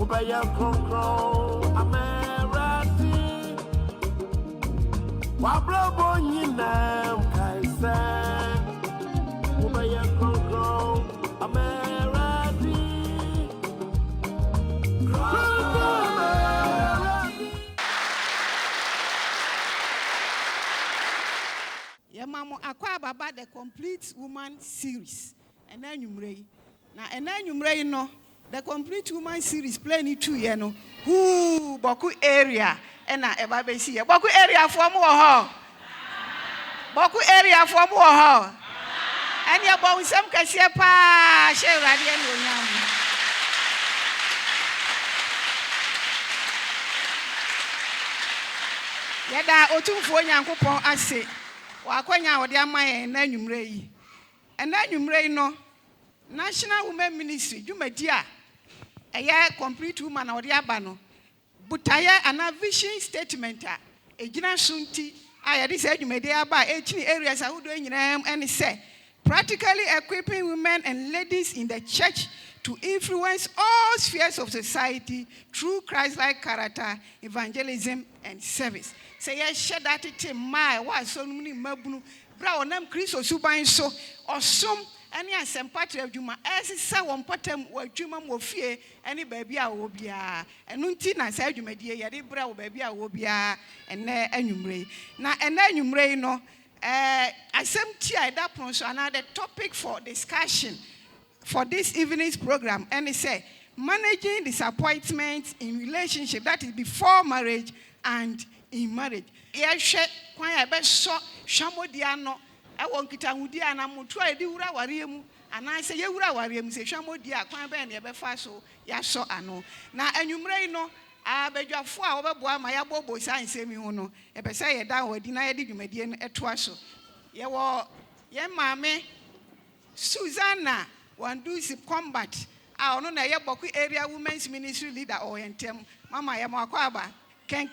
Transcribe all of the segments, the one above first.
Ubaya Koko, Ameriti. Wabra Bonyina, Kaisa. Ubaya Koko, Ameriti. Yamamo Akwa Baba the Complete Woman series. And then you mray. Now, and then you mray no. The Complete Woman series playing 2 years no. Who BAWKU area and na eba be see. BAWKU area for more ho. BAWKU area for more ho. And ya bo nsem kase pa she rade no nyam. Yada otumfo Nyankopon ase. Wakwanya wode amaye na anwumre yi. And na anwumre yi no National Women Ministry dwumadi a eye Complete Woman na wode aba no. Butaya ana vision statement a ejina sunti a yede say dwumadi aba echini areas ahodo nyinam ene say practically equipping women and ladies in the church to influence all spheres of society through Christ-like character, evangelism, and service. Say yes, share that it my why so many mabunu bra onam Kristo suban so osom any asempatre adwuma esisa won potem wadwuma mo fie any baabi a wo bia enu nti na sa adwumadie ye de bra wo baabi a wo bia ene anwumre na ene anwumre no asem ti a da pon so na the topic for discussion for this evening's program, and it said, managing disappointment in relationship, that is before marriage and in marriage. Yes, I bet so Shamodiano, I won't get on with you, and I'm try to do Warium, and I say, you were Warium, say Shamodia, Quamben, ever faso, Yaso, I know. Now, and you may know, I bet your 4 over my abo sign, say me, no, ever say a down, denied you median at Twasso. Ye were, ye, mammy, Susanna. One do is combat. I don't know BAWKU area women's ministry leader orntem. Mama Yamakwaba. Ken.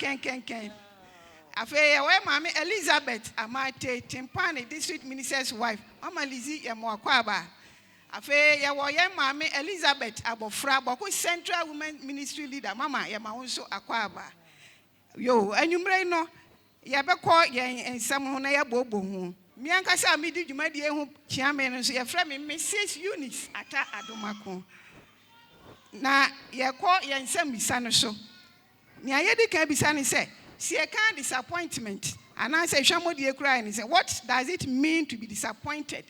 Afe we mama Elizabeth Amate Timpani district minister's wife. Mama Lizzie Yamakwaba. Afe ye mama Elizabeth Abofra BAWKU central women ministry leader. Mama Yamawunso Akwaba. Yo, enyumre no. Yabeko ye ensam ho na yabobo ho. Mi ankasa mi di dwumadi ehu chiame no so ye frɛ me Mrs Eunice ata adomako na ye kɔ ye nsam bisa no so ni ayedi kan bisa ne sɛ sie kan disappointment ana sɛ hwamodie kura ne sɛ what does it mean to be disappointed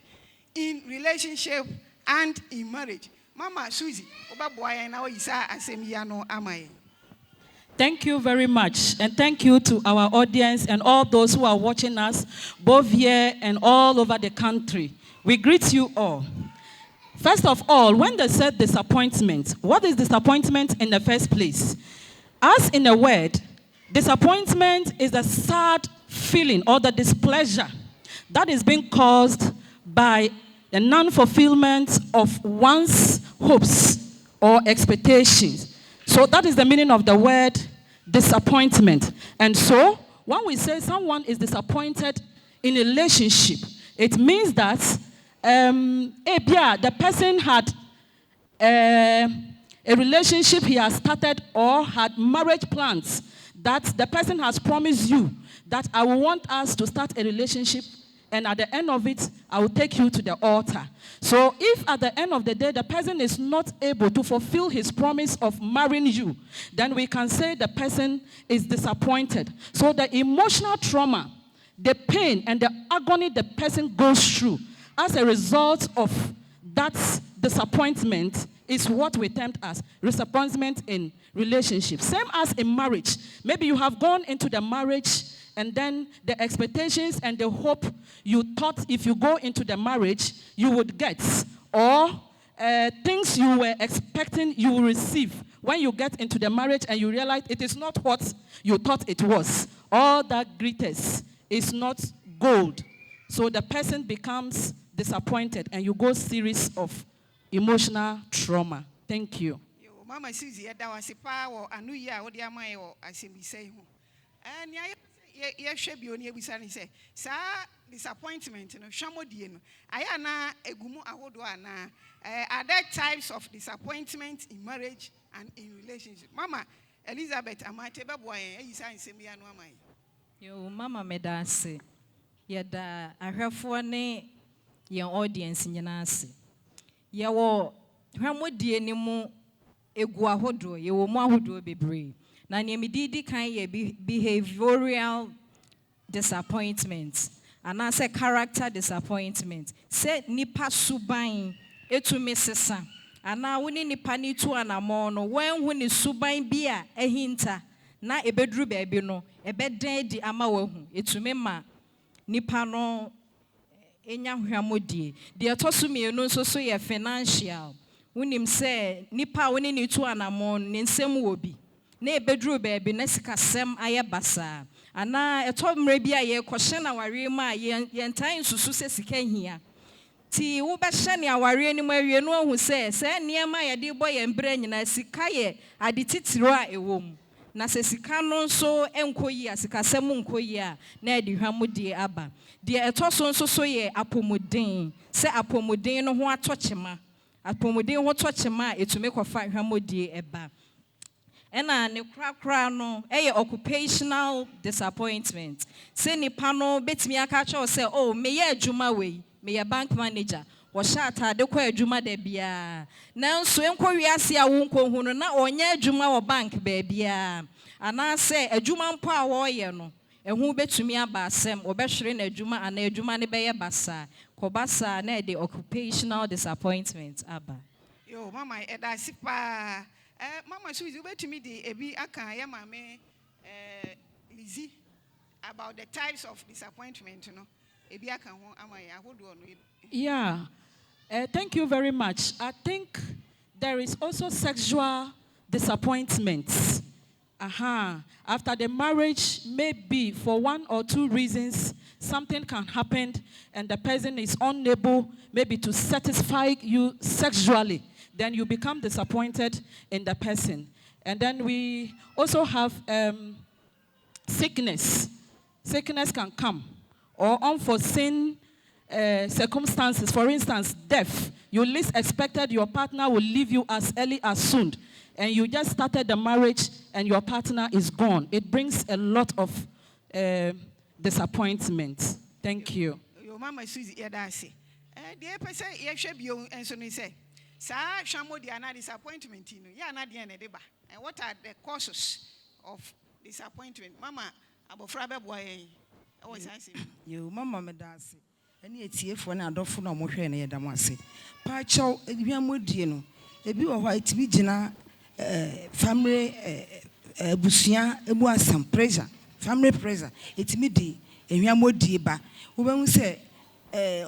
in relationship and in marriage? Mama Susie obaboa yen na oyisa asɛm ya no amaye. Thank you very much, and thank you to our audience and all those who are watching us, both here and all over the country. We greet you all. First of all, when they said disappointment, what is disappointment in the first place? As in a word, disappointment is a sad feeling or the displeasure that is being caused by the non-fulfillment of one's hopes or expectations. So that is the meaning of the word disappointment. And so when we say someone is disappointed in a relationship, it means that the person had a relationship he has started or had marriage plans that the person has promised you that I will want us to start a relationship, and at the end of it, I will take you to the altar. So if at the end of the day, the person is not able to fulfill his promise of marrying you, then we can say the person is disappointed. So the emotional trauma, the pain, and the agony the person goes through as a result of that disappointment is what we term as disappointment in relationships. Same as in marriage. Maybe you have gone into the marriage and then the expectations and the hope you thought if you go into the marriage you would get, or things you were expecting you will receive when you get into the marriage and you realize it is not what you thought it was. All that glitters is not gold. So the person becomes disappointed and you go series of emotional trauma. Thank you. Mama Susie, that was a power, and we are the Amayo, I say, and I should be on your son. Say, sir, disappointment no hwamodie no aya na egumu ahodo ana are there types of disappointment in marriage and in relationship? Mama Elizabeth amate beboa yen ayi san sem ya no amai. Yo mama medase yeda ahwefo ne yen audience nyina ase ye wo hwamodie ni mu egu ahodo ye wo mu ahodo bebre na ne medidi kan ye behavioral disappointment and I say character disappointment say nipa suban etumi sesa ana woni nipa ni tu anamo no wen hu ni suban bia ehinta na ebedru baabi no ebeden di ama wahu etumi ma nipa no enya hwamodie de etoso mienu nso so ye financial wonim say nipa woni ni tu anamo ne nsem wo bi na ebedru baabi na sikasem aye basa ana etomre bia ye kwhye na ware ma ye ntan susu se sika hia ti wo be hye ne aware ni mawie no ahu se niema ye de boy embre nyina sika ye ade titiro a ewom na se sika no nso enkoyi asikasem nkoyi a na ade hwamodie aba de etoso nso so ye apomuden se apomuden no ho atochema apomuden ho tochema etume kofa hwamodie eba ena ne krakra no eye occupational disappointment se nipa no betimi aka cho se oh me ye adwuma we me ye bank manager wo sha atade kwa adwuma da bia nanso enko wiase a wo nko hu no na onye adwuma wo bank ba bia ana se adwuma mpo a wo ye no ehu betumi aba asem obehwere na adwuma ana adwuma ne be ye basa ko basa na de occupational disappointment aba Yo mama edasi pa Mama Suzy, wait to me the ebi aka ya mame Lizzie about the types of disappointment, you know. Ebi aka ho amai ahodo no. Yeah. Thank you very much. I think there is also sexual disappointments. After the marriage, maybe for one or two reasons, something can happen and the person is unable maybe to satisfy you sexually. Then you become disappointed in the person. And then we also have sickness. Sickness can come. Or unforeseen circumstances. For instance, death. You least expected your partner will leave you as early as soon. And you just started the marriage and your partner is gone. It brings a lot of disappointment. Thank you. Your mama Suzy Yadasi. The person should be and so they say. Sa hwamodie ana disappointment no ya na de na deba and what are the causes of disappointment mama abofra beboa yen e wo san se yo mama medase ene etiefo na adofo na mo hwe na yedam ase pa chaw hwamodie no ebi wo ho atibi gina family busuya ebu asam pressure family pressure etimi di hwamodie ba wo be hu se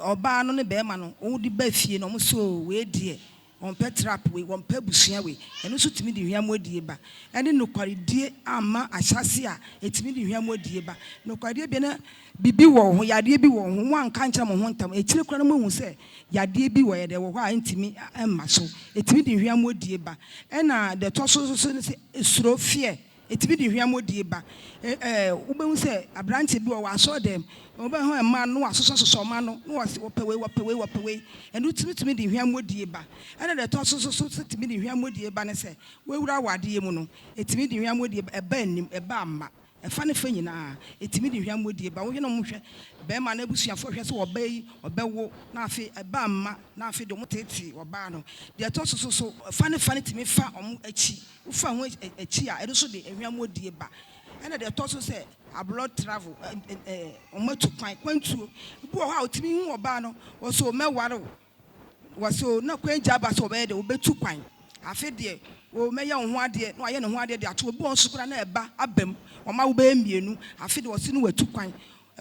oba no ne be ma no wo di ba fie no mo so we die on pet trap we on pet busuya we eno so timi di hwamodie ba ene no kwaredie ama ahyase a etimi di hwamodie ba no kwaredie bi na bibi wo ho yade bi wo ho wan kan kira mo ho ntam ekire kura no mo hu se yade bi wo ye de wo ho a ntimi emma so etimi di hwamodie ba ena de to so se esuro fear etimi di hwamodie ba wo be hu se abrante bi wo aso dem wo be hu emma no asoso ma no wo wopewe enu timi di hwamodie ba ena de to so timi di hwamodie ba ne se we wura wade mu no etimi di hwamodie ba eba anim eba amma efa ne fa nyina etimi di hwamodie ba wo hwe no mo hwe be ma na abusuafo hwe se oba yi obewo na afi eba amma na afi de mo tete oba no de to so fa ne timi fa omo achi wo fa ho achi a edo so de hwamodie ba ena de to so se abroad travel omo tu kwantuo bu ho a otimi hu oba no wo so meware wo so na kwanja ba so oba de obetu kwan afi de wo meya ho ade no aye ne ho ade de ato obi on sukura na eba abam oma wo be mienu afi de wo si no watu kwan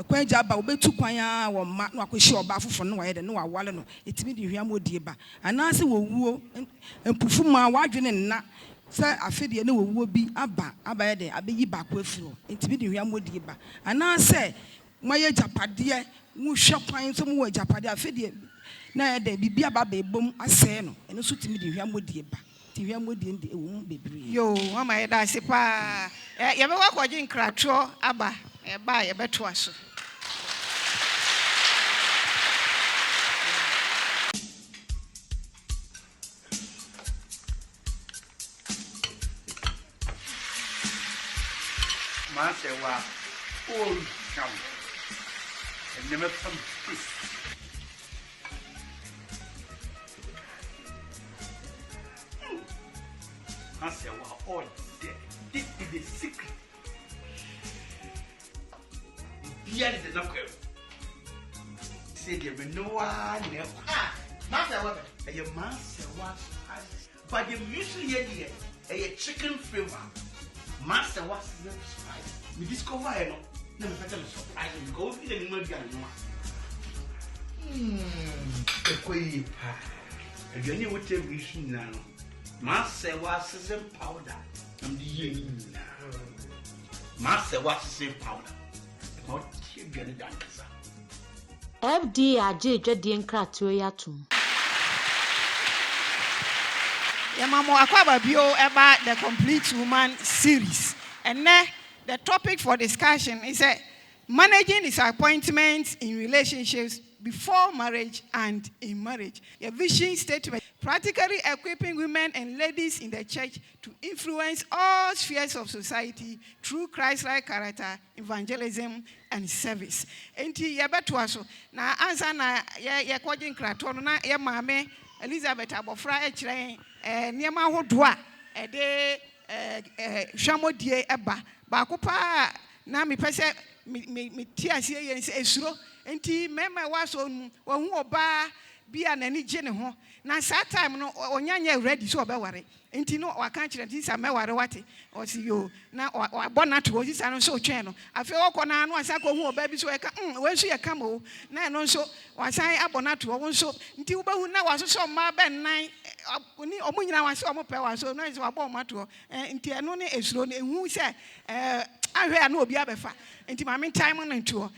kwanja ba wo betu kwan a wo ma no akohye oba afofo no waye de no wawale no etimi de hwamodie ba anase wo wuo empufu ma wadwene nna se afi de ne wo wuo bi aba ye de abeyi ba ko afiro etimi de hwamodie ba anase moye japade wo hwe kwan so mo wa japade afi de na ye de bibia ba bom ase no eno so timi de hwamodie ba yo mama yeda se pa ye be wa kwaji nkratro aba e ba ye beto aso man say wa all come and never come man say wa all dead. This is the secret. Here is the knuckle. Say there be no one never. Master what? A master was, but the usually here a chicken flavor. Master was spice. We discover no. Never better surprise. We go in the movie and no. A quay pie. Again, you would tell me now. Master was season powder. I'm the yin. Master was season powder. Not you get it done. FDAJ Jedian Kratoyatum. Yamamo Akwaba Bio about the Complete Woman series. And now the topic for discussion is managing disappointments in relationships before marriage and in marriage. A vision statement practically equipping women and ladies in the church to influence all spheres of society through Christ-like character, evangelism, and service. Enti yabetwaso na ansa na ye kwojin krato no na ye maame Elizabeth abofra ekire niema hodoa de hwamodie eba ba kopa na me pese me tiasie yense esuro enti mema waso wahu oba bia nani gye ne ho na saa time no onyanya ready so obeware enti no waka kire nti sa meware wate o si yo na wabona to osi sa no so twen no afi okona no asa ko hu oba bi so e ka we so ye kam o na no so wasan abona to wo so nti wo bahu na waso so ma ben nan oni omunyina wase omope waso no so wabo ma to nti eno ne esuro ne hu se ahwe a na obi abefa nti ma me time no nto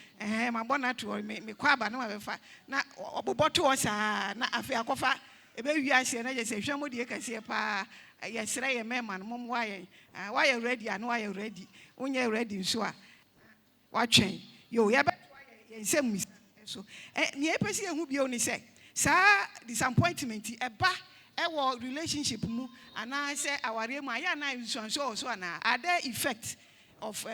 ma bona to me kwaba na abefa na oboboto o sa na afi akofa ebe wiase na je se hwamodie kase pa yesere ye mema no mom waye ready and waye ready unye ready nso a watwen yo ye be yensem so ne epesi ehu bio ni se sa disappointment eba ewo relationship mu ana se aware mu aya na so na other effect of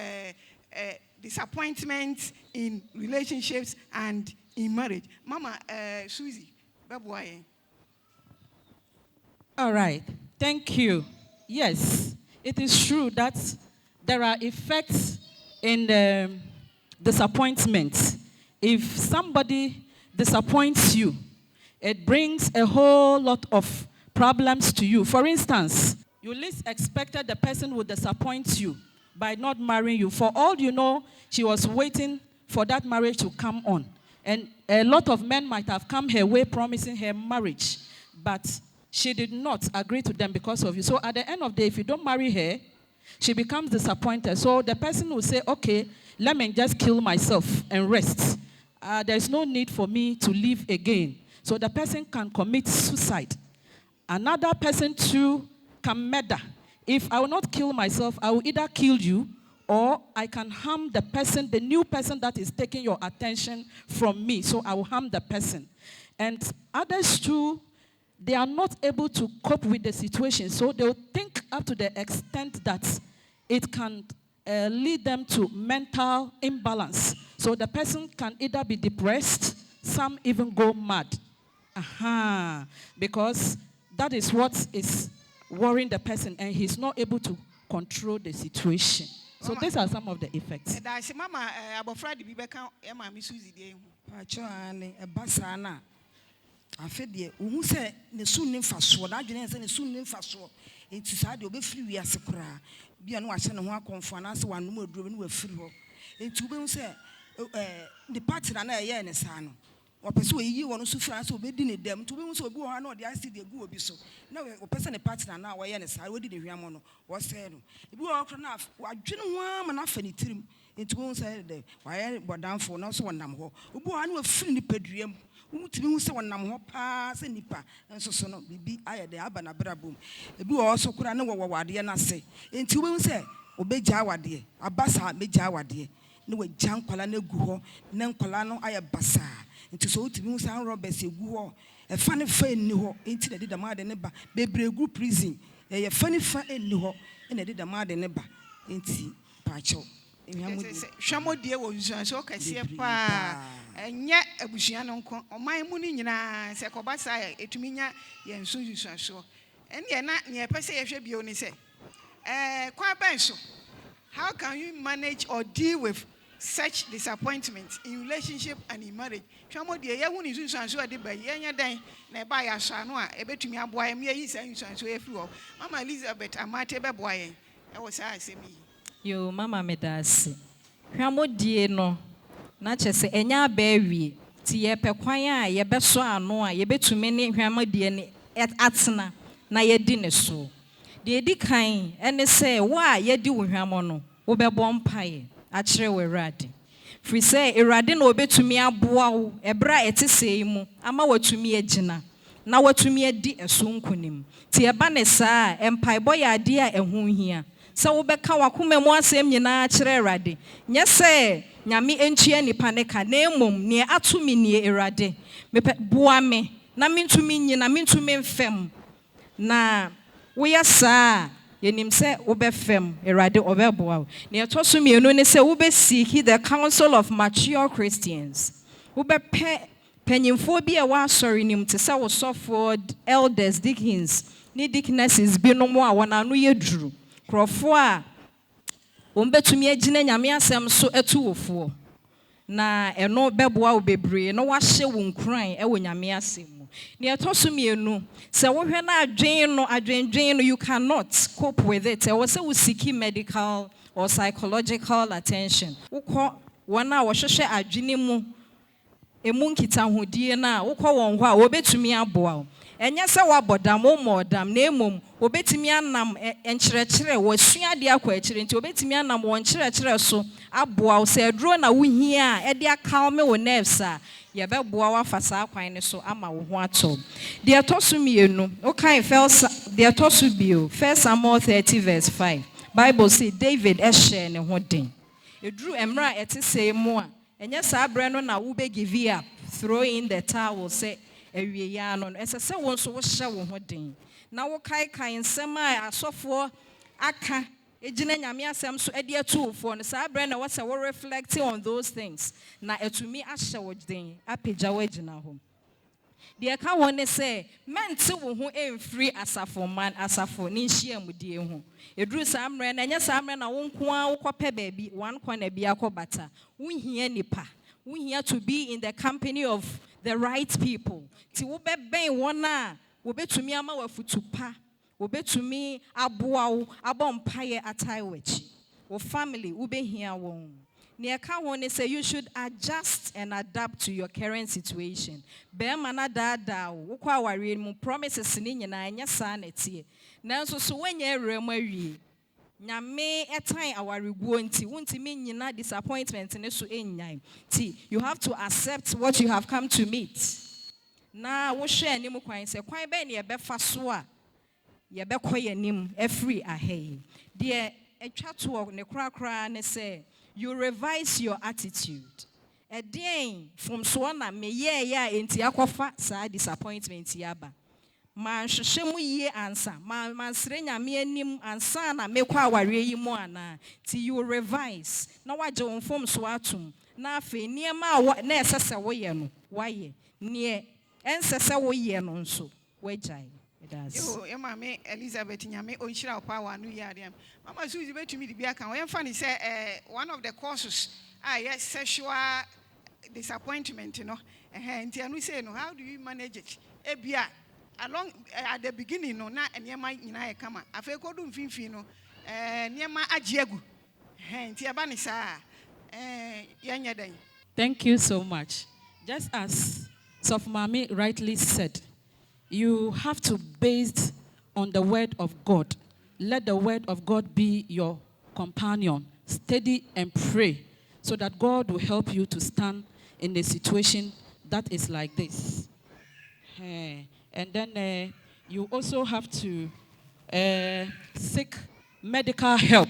disappointment in relationships and in marriage. Mama Susie Babuaye. All right. Thank you. Yes, it is true that there are effects in disappointment. If somebody disappoints you, it brings a whole lot of problems to you. For instance, you least expected the person would disappoint you by not marrying you. For all you know, she was waiting for that marriage to come on. And a lot of men might have come her way promising her marriage, but she did not agree to them because of you. So at the end of the day, if you don't marry her, she becomes disappointed. So the person will say, okay, let me just kill myself and rest. There's no need for me to live again. So the person can commit suicide. Another person too can murder. If I will not kill myself, I will either kill you or I can harm the person, the new person that is taking your attention from me. So I will harm the person. And others too, they are not able to cope with the situation. So they will think up to the extent that it can lead them to mental imbalance. So the person can either be depressed, some even go mad. Because that is what is worrying the person, and he's not able to control the situation. So Mama, these are some of the effects. Mama, abofra di bibeka e ma mi Suzy de hu. Pacho ane e basa na afedie uhu se ne sunni faso na adwene se ne sunni faso enti sa de obefiri wiase kora bia no ahye ne ho akonfo na se wanom aduro ne wafiri ho enti ubehu se the partner na ye ne sa no opese oyiyi wono so fira se obedi ne dem to ubehu se obi wo ha na odi acid egu obi so na opese ne partner na wo ye ne sa odi ne hwiamo no wo se no ebi wo kro na adwene ho ama na fa ne tirim enti ubehu se de waye bodamfo na so wonam ho obi wo ha na wafiri ne paduam umutimi hu se wonam ho pa se nipa enso so no bibi aye de aba na brabom ebi wo so kura ne wo wade na se enti ubehu se obegya wade abasa megya wade ne wagya nkwala na gu ho ne nkwala no aye basa enti so utimi hu se an robbers egu ho e fa ne fa enni ho enti na de da ma de ne ba bebre gu prison e ye fa ne fa enni ho e na de da ma de ne ba enti pa cho Shamo dear was so Cassia pa and yet a Bushiano on my money in a Secobasa, it to me, yen so. And yet not near per se, I should be only say. Quite benso. How can you manage or deal with such disappointments in relationship and in marriage? Shamo dear, ya won is so at the bay, yan day, nearby a shanwa, a bit to me a boy, me is and so if you Mamma Elizabeth, a mateba boy. I was I say me. Yo, Mama Medasi. Hwamo die no. Na chese enya baby. Ti ye pe kwan a ye be so ano a ye betumi ne hwamo die ne atena na ye di ne so. De di kan ene se wa ye di wo hwamo no. Wo be bɔ mpae a kire we Awurade. Firi se Awurade na obetumi aboa wo ebra ete sei mu ama watumi agina. Na watumi adi eso nkonim. Ti eba ne saa empae bɔ ya ade a ehun hia. So we beka wakuma mu asem nyina kire Awurade nye se nyame entua nipa ne ka na emom ne atumi ne Awurade mepe boa me na mentumi nyina mentumi mfem na we yasa yenim se wo be fem Awurade obeboa ne etoso mienu ne se wo be seek the counsel of mature Christians wo be panyimfo bi a wa asori nim te se wo sofo elders deacons ni deaconesses bi no mo a wona no yeduru Krofo a ombetumi agina nyame asem so etu wofo na eno beboa wo bebre no wahye wo nkran e wo nyame asem mu ne etoso mienu se wo hwe na adwendwen no you cannot cope with it e wo se wo seek medical or psychological attention wokọ wona wo hwehwe adwene mu emu nkita hodie na wokọ won ho a obetumi aboa Enya se wabodam modam na emom obetimi anam enkyerɛkyerɛ wasua de akɔ akyire nti obetimi anam won kyerɛkyerɛ so aboa wo se aduro na wohia a ɛde akaw me wo nerves a ye bɛboa wa fa saa kwan ne so ama wo ho atɔ de ɛtɔso mienu okay first de ɛtɔso bio 1 Samuel 30 verse 5 Bible say David ɛhyɛ ne ho den eduru emra ɛte sɛ mu a enya saa brɛ no na wo be give up throw in the towel say ewie ya no ese se won so wo hye wo ho den na wo kai nsem a asofo aka ejina nyame asem so ade atuufo no sa bre na wo se wo reflect on those things na etumi ahye wo den apagya wo agina ho de ka won ne se mente wo ho emfiri asafo ni nhia mudie ho eduru sa amre na nya sa amre na wo nko a wo kope baabi wan kwa na bia kobata wo hia nipa wo hia to be in the company of the right people. Ti wo be ben wona wo betumi ama wafutupa wo betumi aboa wo abompaye atai wachi wo family wo behia won ne eka won say you should adjust and adapt to your current situation be mana dada wo kwa aware mu promises ni nyina anya sa na tie nanso so wanya ewrem awie nyame etan awareguo nti wontimi nyina disappointment ne so enyai ti you have to accept what you have come to meet na wo hwe anim kwan se kwan be ne ebefa so a ye bekoye anim every ahei de etwa to ne krakra ne say you revise your attitude edien from so na me ye ya enti akofa sa disappointment yaba man hwehwemu yie ansa man sre nyame anim ansa na mekwa aware yi mu ana ti you revise na waje won form so atum na afa niema na esese wo ye no waye ne ensese wo ye no nso wajai yo e mama Elizabeth nyame onhira opa wa no yare mama Suzy betumi di aka we mfa ni say one of the causes yes sexual disappointment no enti anu say no how do you manage it ebia along at the beginning no na niema nyina e kama afa kodu mfimfi no niema agiegu nti aba ni saa yanya dan. Thank you so much. Just as Sofmami rightly said, you have to base on the word of God. Let the word of God be your companion. Study and pray so that God will help you to stand in a situation that is like this. And then you also have to seek medical help.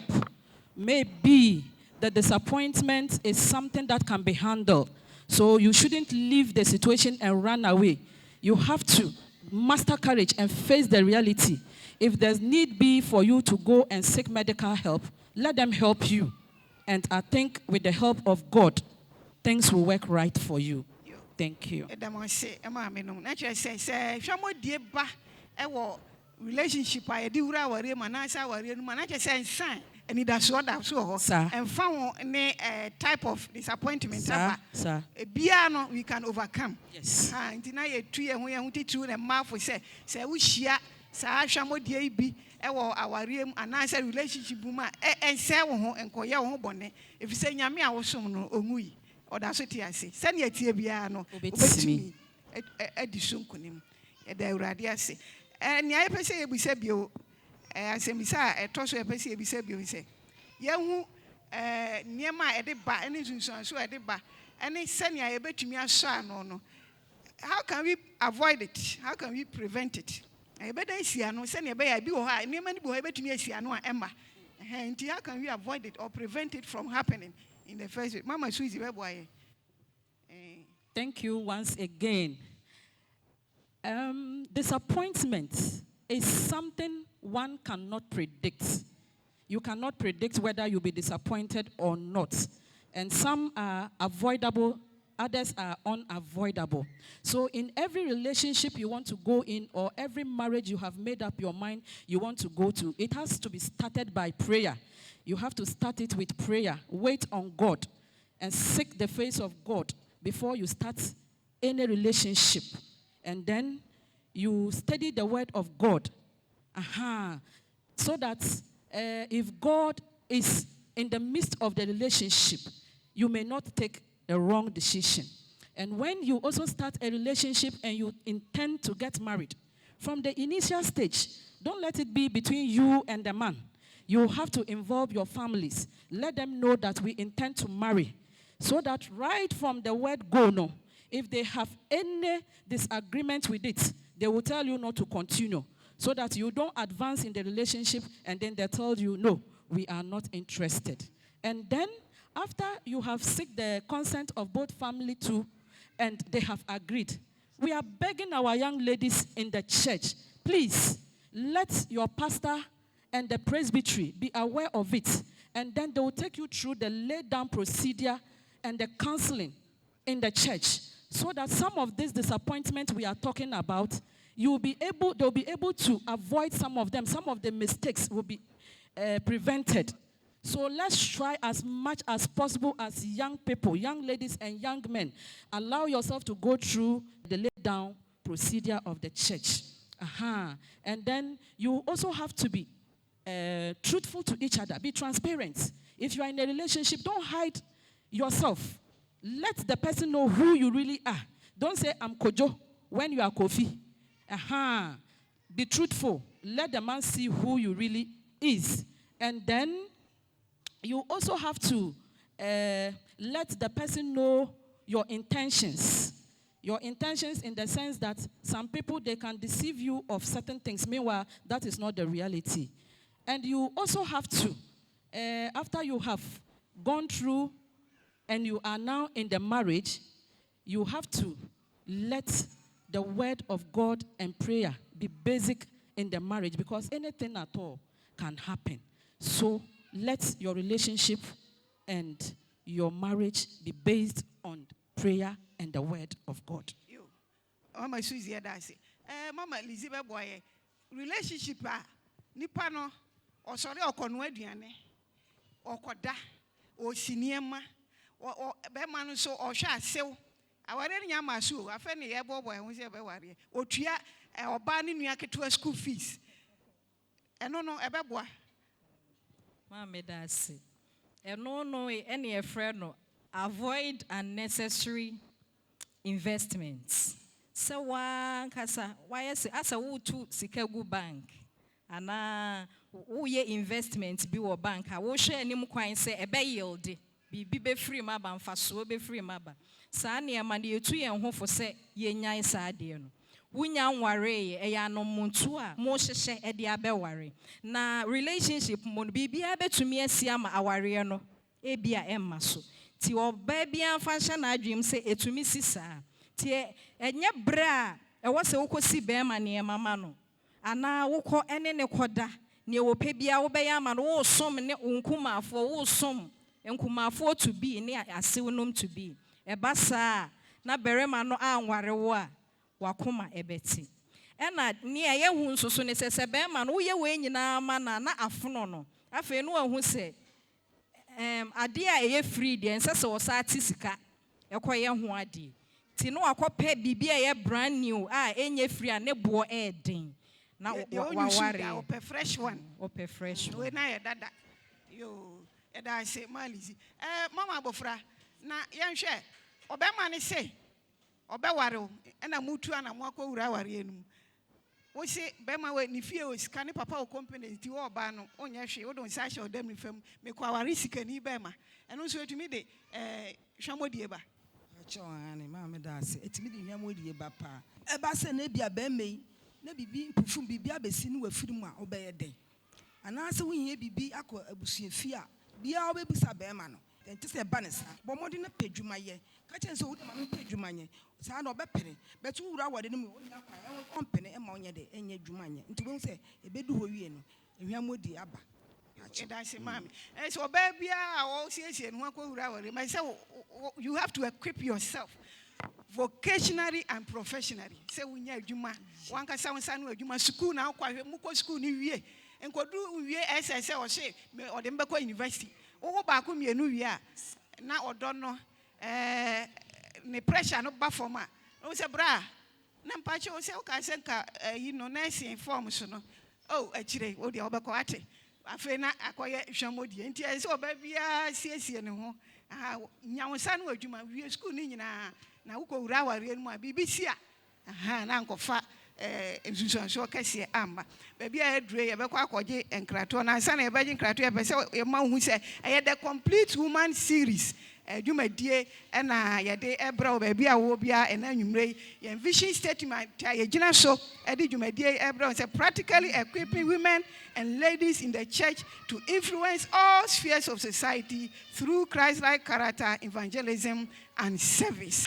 Maybe the disappointment is something that can be handled. So you shouldn't leave the situation and run away. You have to muster courage and face the reality. If there's need be for you to go and seek medical help, let them help you. And I think with the help of God, things will work right for you. Thank you. Relationship I do wari manasa wari manache say sign and it does what so and found a type of disappointment sir. A biano we can overcome. Yes. And deny a tree and we are to the mouth we say we share sa shamo de bi our realm and answer relationship buma and say and koya ho bone if you say nyame a wo som no onui or that's what I say send ye tie bia no obetimi edisum kunim e da urade ase. And I say we said you as a missa a toss of a we said you say young near my edeba any so at the bar and it's sending I bet to me a son or no. How can we avoid it? How can we prevent it? I bet I see no send a bay I be high near many boy bet to me a no Emma. And how can we avoid it or prevent it from happening in the first week? Mama Susie boy. Thank you once again. Disappointment is something one cannot predict. You cannot predict whether you'll be disappointed or not. And some are avoidable, others are unavoidable. So in every relationship you want to go in or every marriage you have made up your mind you want to go to, it has to be started by prayer. You have to start it with prayer. Wait on God and seek the face of God before you start any relationship. And then you study the word of God. So that if God is in the midst of the relationship, you may not take a wrong decision. And when you also start a relationship and you intend to get married, from the initial stage, don't let it be between you and the man. You have to involve your families. Let them know that we intend to marry. So that right from the word go, no, if they have any disagreement with it, they will tell you not to continue so that you don't advance in the relationship and then they tell you, no, we are not interested. And then after you have sought the consent of both family too and they have agreed, we are begging our young ladies in the church, please let your pastor and the presbytery be aware of it. And then they will take you through the laid down procedure and the counseling in the church, so that some of this disappointment we are talking about, they'll be able to avoid some of them. Some of the mistakes will be prevented. So let's try as much as possible as young people, young ladies and young men. Allow yourself to go through the laid down procedure of the church. And then you also have to be truthful to each other. Be transparent. If you are in a relationship, don't hide yourself. Let the person know who you really are. Don't say, I'm Kojo, when you are Kofi. Be truthful. Let the man see who you really is. And then you also have to let the person know your intentions. Your intentions in the sense that some people, they can deceive you of certain things. Meanwhile, that is not the reality. And you also have to, after you have gone through and you are now in the marriage, you have to let the word of God and prayer be basic in the marriage, because anything at all can happen. So let your relationship and your marriage be based on prayer and the word of God. Mama Susie Dasi. Mama Elizabeth Boye. Relationship nipa no or sorry or conwediane or koda or siniema or beman so or sha sew. I already am a sue. I found a boy who was ever worried. Or tria or banning me to school fees. And no, a boy. Mamma Dasi. And no, any friend, no. Avoid unnecessary investments. So why is as a wood to Chicago bank? And ye investments be or bank. I will share any more say a bay yield. Be free maba and fast so be free maba. Sani amani 2 years home for say ye nyai sadio. Wunya worry a ya no muntua, mo sheshe e dia be worry. Na relationship mon bibia betumi asiama aware no e bia emma so. Ti oba bia fashion adwem say etumi sisa. Ti enye bra e wo se wokosi be ma ne mama no. Ana wokọ ene ne koda ne wo pe bia wo be ya ma no wo som ne unkuma afo wo som nkumafoɔ to be ne asewonom to be ɛba saa na berema no anware wo a wakoma ɛbɛti ɛna nea yɛhu nso so ne sɛ bɛrima no woyɛ wei nyinaa ma na afono no afei no wahu sɛ ade a ɛyɛ free deɛ nsɛ sɛ wɔsa ate sika ɛkɔyɛ ho ade ti no akɔpɛ biribi a ɛyɛ brand new a ɛnyɛ free a ne boɔ ɛɛden na waware ɔpɛ fresh one ɔpɛ fresh we na yɛ dada yo ɛda ase malizi mama abofra na yɛnhwɛ ɔbɛma ne se ɔbɛware o ɛna mutu ana mo akɔwura aware enum wo se bɛma we ne fie o sika ne papa o company ti wo ɔba no onyɛ hwe wo don sa hyɛ ɔdam ne fam me kɔ aware sika ni bɛma ɛno nso etumi de hwamodie ba achɔane ma me da ase etumi de hwamodie ba pa ɛba sɛ na bia bɛma yi na bibi mpufum bibi abesi ne wafiri mu a ɔbɛyɛ den anaasɛ wohia bibi akɔ abusuafie a bia ɔbɛbisa bɛma no nti sɛ ba ne sa bɔ mɔde na pɛ dwumayɛ ka kyɛn sɛ wo ma no pɛ dwumanyɛ saa na ɔbɛpere bɛtu wura wɔ de no mu onya kwa ɔmpene ɛma ɔnyɛ de ɛnyɛ dwumanyɛ nti wo sɛ ebedu hɔ wie no ehwamodi aba ɛda se mami so ɔbaa bia a ɔsiesie no akɔwura wɔ de ma sɛ you have to equip yourself vocationally and professionally sɛ wonya adwuma wankasa wo nsa no adwuma school na akɔ mukɔ school ni wie enkodu wie ɛsɛ ɔhye ɔde mbɛkɔ university wo baako mienu wie a na ɔdɔ no ne pressure no ba form a wo sɛ bra na mpache wo sɛ wo ka sɛ nka yi no nursing form so no akyire wo de ɔbɛkɔ ate afei na akɔyɛ hwamodie nti ɛsɛ ɔba bia siesie ne ho nyawosa no adwuma wie school ni nyinaa na wokɔ wura aware no mu a bibisi a na nkɔfa nsusuanso kɛseɛ amba baabi a yɛdure yɛbɛkɔ akɔgye nkratoɔ na ansa na yɛbɛgye nkratoɔ yɛpɛ sɛ yɛma wo hu sɛ ɛyɛ the complete woman series dwumadie ɛna yɛde ɛbrɛ wo baabi a wɔ bia ɛna anwummerɛ yi yɛn vision statement a yɛgyina so ɛde dwumadie ɛbrɛ wo sɛ practically equipping women and ladies in the church to influence all spheres of society through Christ-like character, evangelism, and service.